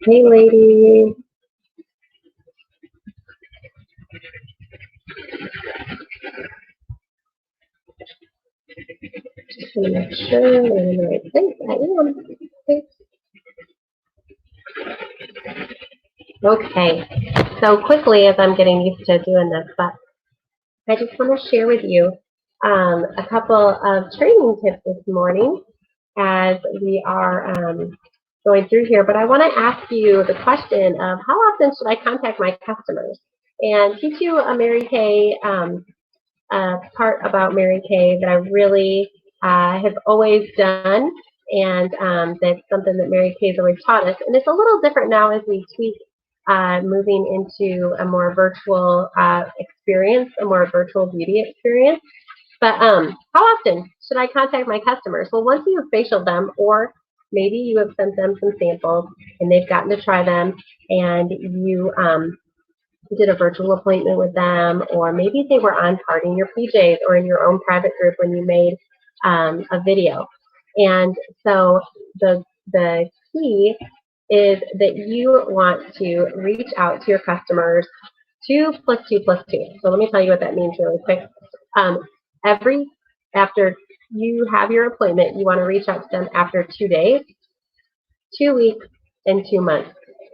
Hey, lady. Just want to make sure I'm in the right place. I am. Okay. So quickly, as I'm getting used to doing this, but I just want to share with you a couple of training tips this morning as we are going through here. But I want to ask you the question of how often should I contact my customers and teach you a Mary Kay part about Mary Kay that I really have always done, and that's something that Mary Kay's always taught us. And it's a little different now as we tweak moving into a more virtual experience, a more virtual beauty experience. But how often should I contact my customers? Well, once you have facialed them, or maybe you have sent them some samples and they've gotten to try them, and you did a virtual appointment with them, or maybe they were on part in your PJs or in your own private group when you made a video. And so the key is that you want to reach out to your customers 2 + 2 + 2. So let me tell you what that means really quick. Um, every after you have your appointment, you want to reach out to them after 2 days, 2 weeks, and 2 months.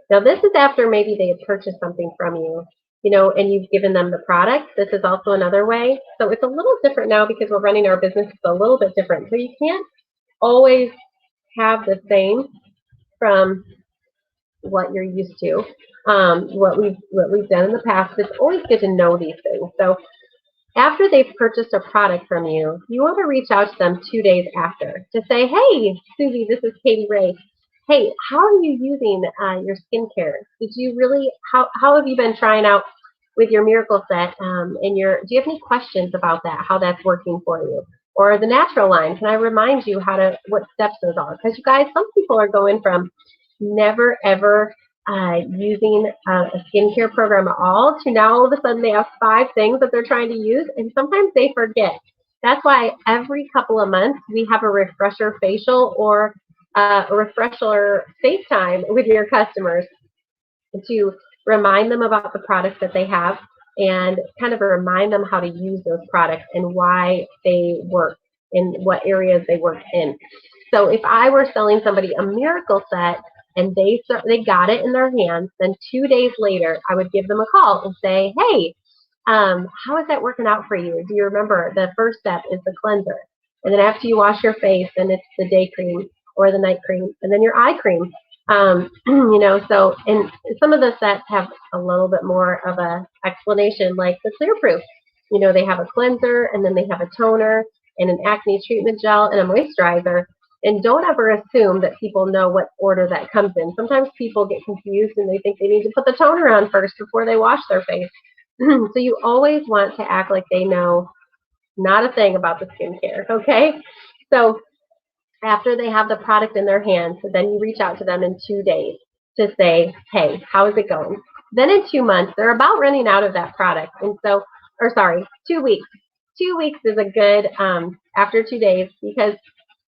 Now, this is after maybe they had purchased something from you, and you've given them the product. This is also another way. So it's a little different now because we're running our business a little bit different. So you can't always have the same from what you're used to, what we've done in the past. It's always good to know these things. So after they've purchased a product from you, you want to reach out to them 2 days after to say, hey, Susie, this is Katie Ray. Hey, how are you using your skincare? Did you really, how have you been trying out with your Miracle Set? Do you have any questions about that, how that's working for you? Or the natural line, can I remind you what steps those are? Because you guys, some people are going from never ever using a skincare program at all to now all of a sudden they have 5 things that they're trying to use, and sometimes they forget. That's why every couple of months we have a refresher facial or a refresher FaceTime with your customers to remind them about the products that they have and kind of remind them how to use those products and why they work in what areas they work in. So if I were selling somebody a Miracle Set and they got it in their hands, then 2 days later I would give them a call and say, hey, how is that working out for you? Do you remember the first step is the cleanser, and then after you wash your face, then it's the day cream or the night cream, and then your eye cream. So and some of the sets have a little bit more of a explanation, like the Clear Proof. They have a cleanser, and then they have a toner and an acne treatment gel and a moisturizer. And don't ever assume that people know what order that comes in. Sometimes people get confused and they think they need to put the toner on first before they wash their face. So you always want to act like they know not a thing about the skincare, okay? So after they have the product in their hands, then you reach out to them in 2 days to say, hey, how is it going? Then in 2 months, they're about running out of that product. And so, or sorry, 2 weeks. 2 weeks is a good after 2 days, because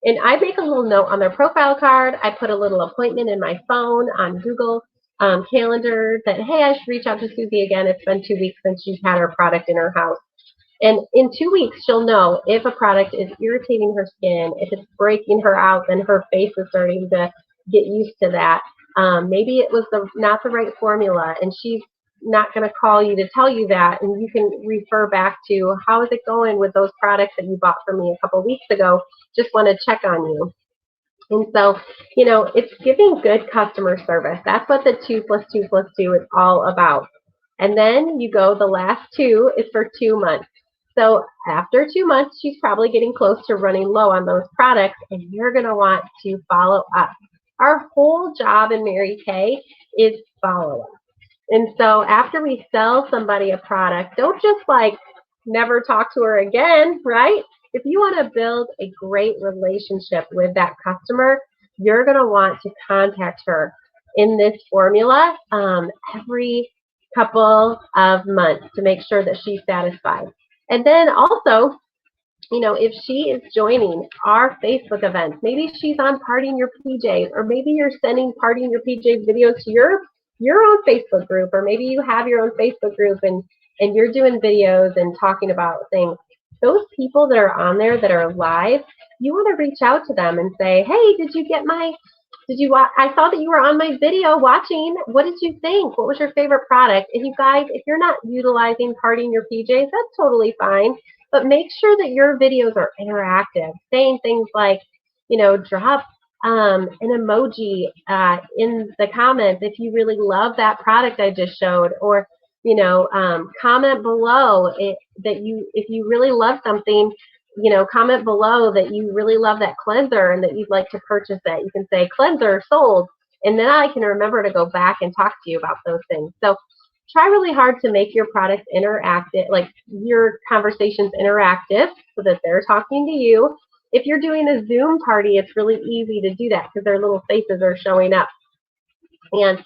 and I make a little note on their profile card. I put a little appointment in my phone on Google Calendar that, hey, I should reach out to Susie again. It's been 2 weeks since she's had her product in her house. And in 2 weeks, she'll know if a product is irritating her skin, if it's breaking her out, then her face is starting to get used to that. Maybe it was not the right formula, and she's not going to call you to tell you that, and you can refer back to how is it going with those products that you bought from me a couple weeks ago. Just want to check on you. And so, it's giving good customer service. That's what the 2 + 2 + 2 is all about. And then you go, the last 2 is for 2 months. So after 2 months, she's probably getting close to running low on those products, and you're going to want to follow up. Our whole job in Mary Kay is follow up. And so after we sell somebody a product, don't just never talk to her again, right? If you want to build a great relationship with that customer, you're going to want to contact her in this formula every couple of months to make sure that she's satisfied. And then also, you know, if she is joining our Facebook events, maybe she's on Party in Your PJs, or maybe you're sending Party in Your PJs videos to your own Facebook group, or maybe you have your own Facebook group and you're doing videos and talking about things. Those people that are on there that are live, you want to reach out to them and say, hey, did you get my, did you watch? I saw that you were on my video watching. What did you think? What was your favorite product? And you guys, if you're not utilizing Party in Your PJs, that's totally fine. But make sure that your videos are interactive, saying things like, you know, drop an emoji in the comments if you really love that product I just showed, or you know, comment below that you, if you really love something, you know, comment below that you really love that cleanser and that you'd like to purchase it. You can say cleanser sold, and then I can remember to go back and talk to you about those things. So try really hard to make your products interactive, like your conversations interactive, so that they're talking to you. If you're doing a Zoom party, it's really easy to do that because their little faces are showing up. And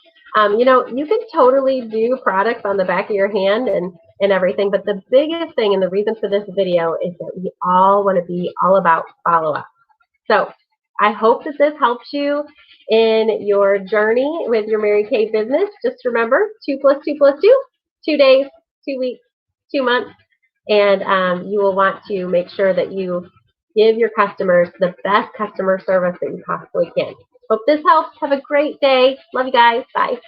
you know, you can totally do products on the back of your hand and everything, but the biggest thing and the reason for this video is that we all want to be all about follow-up. So I hope that this helps you in your journey with your Mary Kay business. Just remember 2 + 2 + 2, 2 days, 2 weeks, 2 months, and you will want to make sure that you give your customers the best customer service that you possibly can. Hope this helps. Have a great day. Love you guys. Bye.